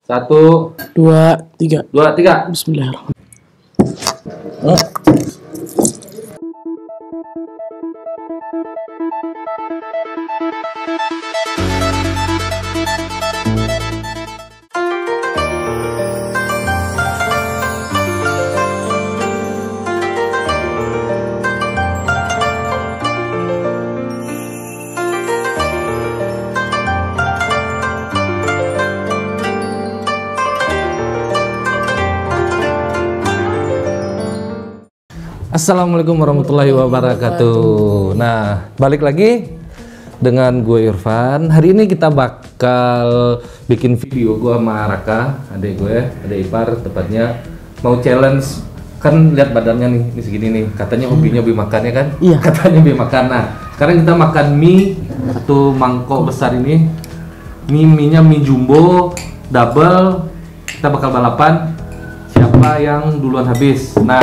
1, Dua, tiga. 2, 3. Bismillahirrahmanirrahim. Assalamualaikum warahmatullahi wabarakatuh. Nah, balik lagi dengan gue Irfan. Hari ini kita bakal bikin video gue sama Raka, adik gue, adik ipar tepatnya. Mau challenge, kan lihat badannya nih, ini segini nih. Katanya hobinya hobi makannya kan? Iya. Katanya hobi makan. Nah, sekarang kita makan mie satu mangkok besar ini. Mie-nya mie jumbo, double. Kita bakal balapan siapa yang duluan habis. Nah,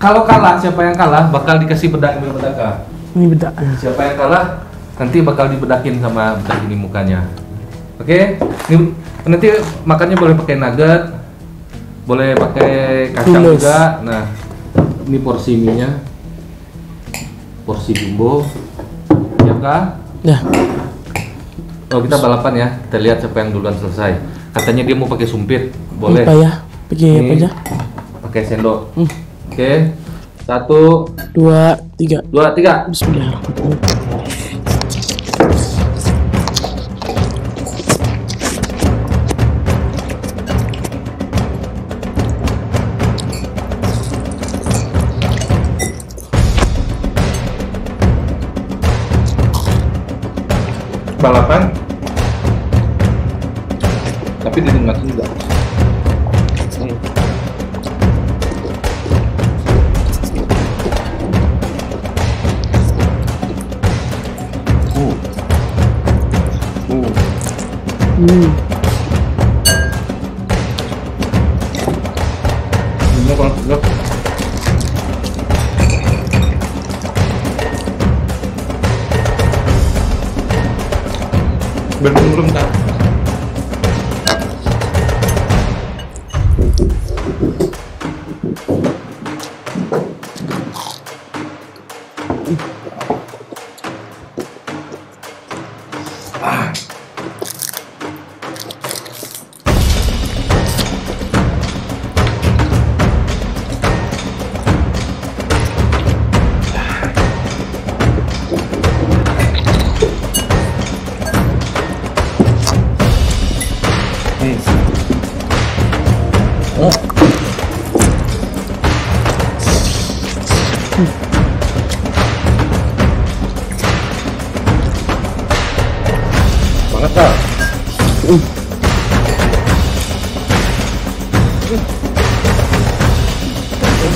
kalau kalah, siapa yang kalah bakal dikasih bedak Kak. Ini beda. Siapa yang kalah nanti bakal dibedakin sama bedak ini mukanya. Oke? Ini nanti makannya boleh pakai nugget, boleh pakai kacang Tulus. juga. Nah, ini porsi mie-nya. Porsi jumbo. Siap Kak? Ya. Oh, kita balapan ya. Kita lihat siapa yang duluan selesai. Katanya dia mau pakai sumpit. Boleh. Apa ya? Pakai apa Ini aja? pakai sendok. Oke. 1, Dua, tiga. 2, 3. Bismillahirrahmanirrahim. Balapan tapi dinikmatin juga. Ini kalau enggak belum tak. Banget Kak.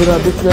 Habis ya.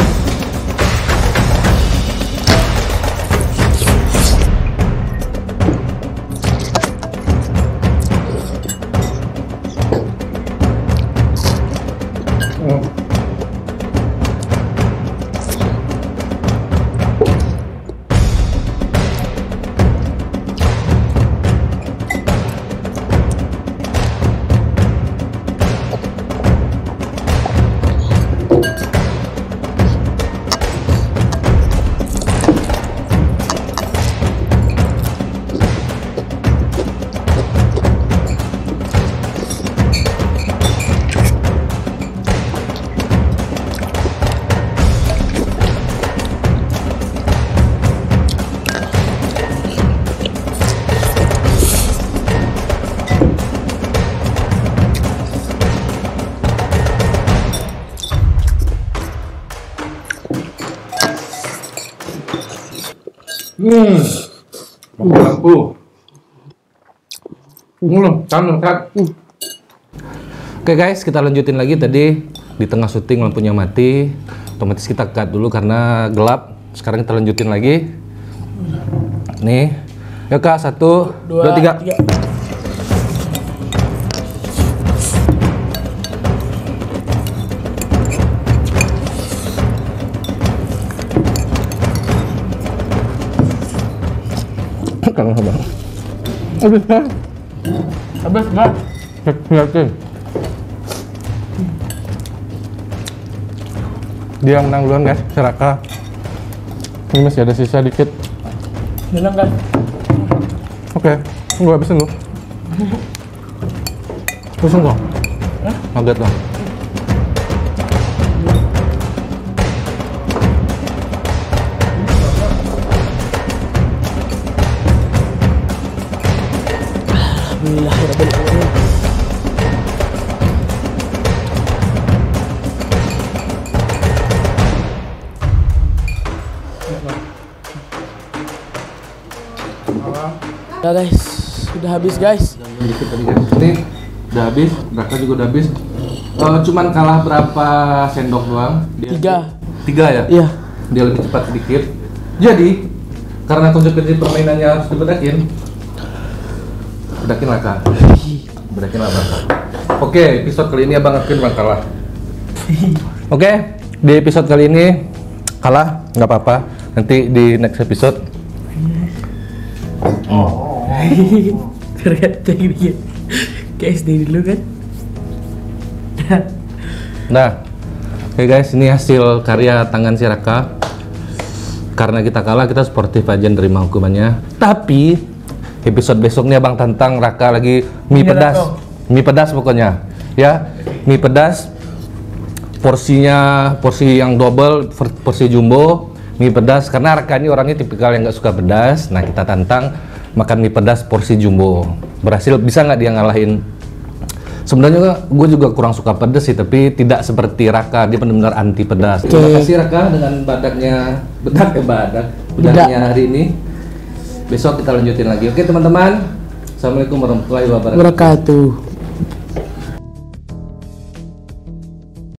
Lampu. Mulai, kan. Oke guys, kita lanjutin lagi. Tadi di tengah syuting lampunya mati, otomatis kita cut dulu karena gelap. Sekarang kita lanjutin lagi. Nih, ya Kak, 1, 2, 3. Kang Abang. Habis, Bang. Habis, Bang. Yakin. Dia yang menang duluan guys, Raka. Ini masih ada sisa dikit. Menang kan? Oke, gue habisin dulu. Habisin dong. Nugget dong. Alhamdulillahirrahmanirrahim. Ya guys, sudah habis guys. Dikit tadi guys. Ini udah habis, Raka juga udah habis. Cuman kalah berapa sendok doang? Tiga ya? Iya. Dia lebih cepat sedikit. Jadi, karena konsekuensi permainannya harus dibedakin. Bedakin Raka. Bedakin lah Raka. Oke, episode kali ini Abang akuin Bang kalah. Oke, di episode kali ini kalah, nggak apa-apa. Nanti di next episode. Ternyata dia kayak SD dulu kan. Nah, oke guys, ini hasil karya tangan si Raka. Karena kita kalah, kita sportif aja nerima hukumannya. Tapi episode besoknya Bang tantang Raka lagi mie pedas. Mie pedas pokoknya. Ya, mie pedas. Porsinya porsi yang double, porsi jumbo, mie pedas. Karena Raka ini orangnya tipikal yang nggak suka pedas. Nah, kita tantang makan mie pedas porsi jumbo. Berhasil, bisa nggak dia ngalahin? Sebenarnya gue juga kurang suka pedas sih, tapi tidak seperti Raka, dia benar-benar anti pedas. Terima kasih Raka dengan bedaknya hari ini. Besok kita lanjutin lagi. Oke teman-teman, assalamualaikum warahmatullahi wabarakatuh.